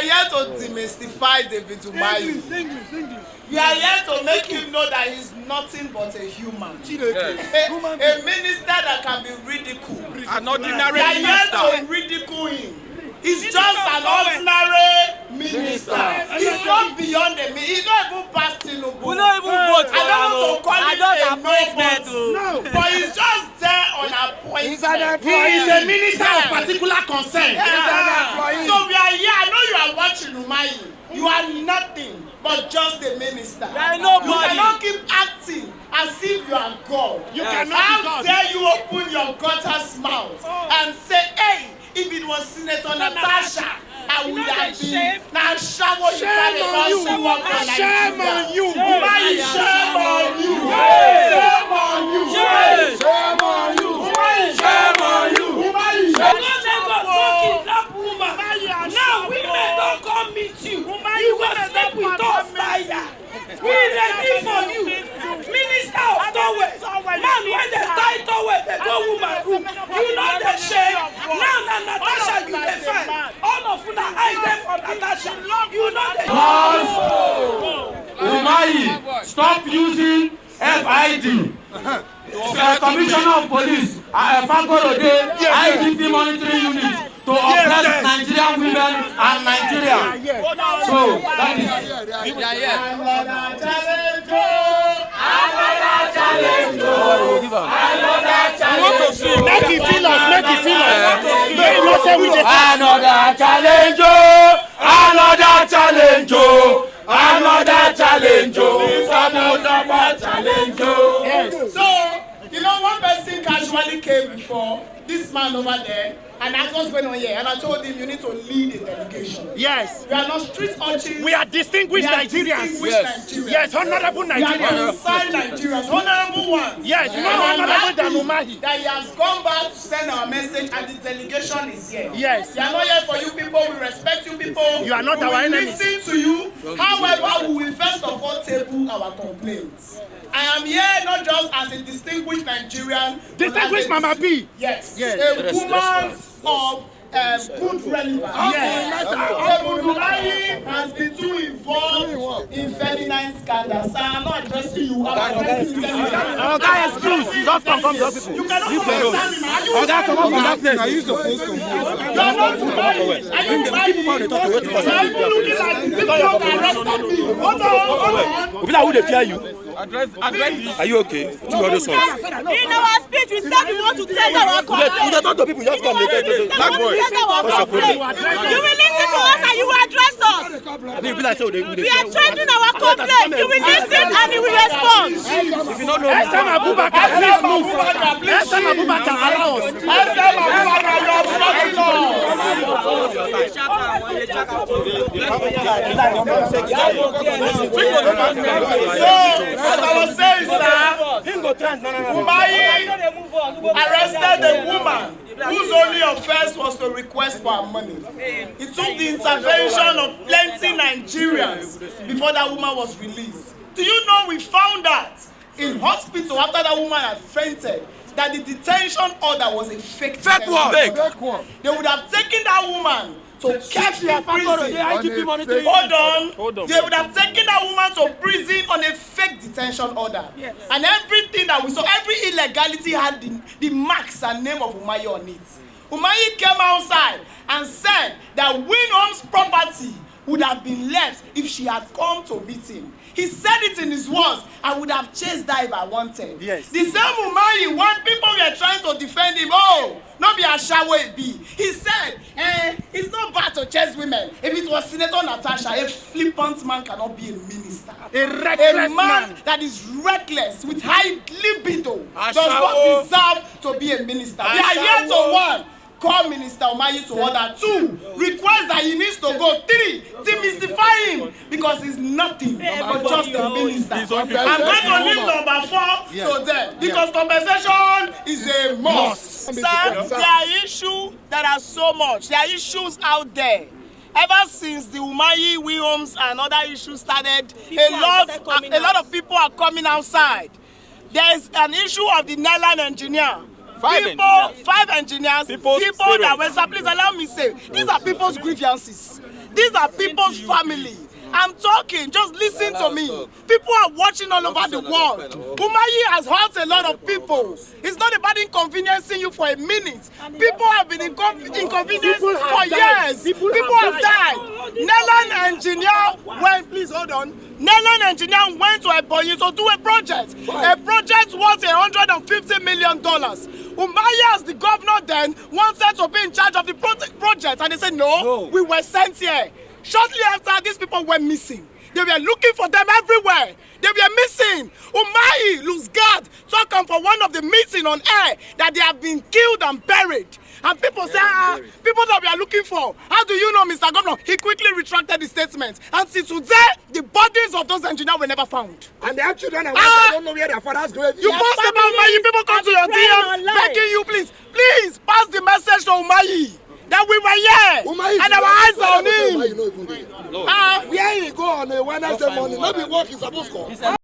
here to demystify David Umahi. We are here to make him know that he's nothing but a human. A minister that can be ridiculed. An ordinary We are here minister. to ridicule him. He's just an ordinary minister. He's not beyond the minister. He's not even past Tinubu. We don't even vote for I don't want to call him a appointment. no, but he's just there on appointment. He is a minister of particular concern. So we are here. I know you are watching Umahi. You are nothing but just a minister. You cannot keep acting as if you are God. You cannot be How God. dare you open your gutters mouth and say, hey, if it was Senator Natasha, I would have been. Now, shower you Shame on you. Shame on you. Umahi, shame on you. Shame on you. Shame. Shame on you. Shame on you. Now women don't come meet you. You go sleep with us, fire. We ready for you. Minister of Towel. Man, when they tie towel, they go woman room. You know the shame. Now Natasha, you defend. All of you that I there for Natasha. You know the Umahi, stop using FID. Commissioner of Police, Fagorode, IGP monitoring unit to oppress Nigerian women and Nigeria. So that is. Make it feel us. Make it feel us. Make it not say we dey. Another challenge, another challenge, another challenge, another challenge. Yes. So, you know, one person casually came before, this man over there, and asked what's going on here. And I told him, you need to lead a delegation. Yes. We are not street urchins. We are distinguished Nigerians. Yes, honorable We are Nigerians. inside Nigerians, honorable ones. Yes, And more I'm honorable than happy Umahi. that he has gone back to send our message, and the delegation is here. Yes. We are not here for you people. We respect you people. You are not we our will enemies. listen to you. However, we will first of all table our complaints. I am here not just as a distinguished Nigerian. Distinguished Mama B. Yes. Yes. A woman of good relevance. Yes. Umahi has been too involved in feminine scandals. I'm not addressing you. I'm addressing you. Our guy is excuse. Just come to those people. You cannot understand him. Are you? Our guy come up from that place. You are not Umahi. Are you Umahi? You are even looking like the people that arrested me. Hold on. People who they fear you. Address Are you okay? Two other songs. In our speech, we said we want to take our complaint. You don't talk to people. Just come. Black boy. You will listen to us and you will address us. We are changing our complaint. You will listen and you will respond. If you don't know, Next time Abubakar, please move. Next time Abubakar, allow us. So, as I was saying, sir, Umahi arrested a woman whose only offense was to request for her money. It took the intervention of plenty Nigerians before that woman was released. Do you know we found out in hospital after that woman had fainted that the detention order was a fake one. They would have taken that woman to keep in prison. Hold on. They would have taken that woman to prison on a fake detention order. Yes. And everything that we saw, every illegality had the marks and name of Umahi on it. Umahi came outside and said that Winhome's property would have been left if she had come to meet him. He said it in his words, I would have chased her if I wanted. Yes. The same Umahi, when people were trying to defend him, oh, not be a shower it be. He said, it's not bad to chase women. If it was Senator Natasha, a flippant man cannot be a minister. A reckless man that is reckless with high libido does not deserve to be a minister. We are here to one. Call Minister Umahi to order. 2, request that he needs to go. 3, demystify him because he's nothing but just a minister. I'm going to leave number 4 to them because compensation is a must. Sir, there are issues that are so much. There are issues out there. Ever since the Umahi, Winhomes, and other issues started, a lot of people are coming outside. There is an issue of the Nigerian engineer Five engineers, people that were, please allow me to say, these are people's grievances. These are people's family. I'm talking, just listen to me. People are watching all over the world. Umahi has hurt a lot of people. It's not about inconveniencing you for a minute. People have been inconvenienced for years. People have died. Nelan engineer please hold on. Nelan engineer went to Ebonyi to do a project. A project worth $150 million. Umahi, as the governor then, wanted to be in charge of the project, and they said, no, we were sent here. Shortly after, these people were missing. They were looking for them everywhere. They were missing. Umahi, lose guard, talking for one of the meetings on air that they have been killed and buried. And people say, people that we are looking for. How do you know, Mr. Governor? He quickly retracted the statement. And since today, the bodies of those engineers were never found. And their children and wives, I don't know where their fathers go. You post about Umahi, people come to your DM, begging you, please pass the message to Umahi. That we were here, and our eyes are on him. Where he go on a Wednesday morning, not be work is supposed to.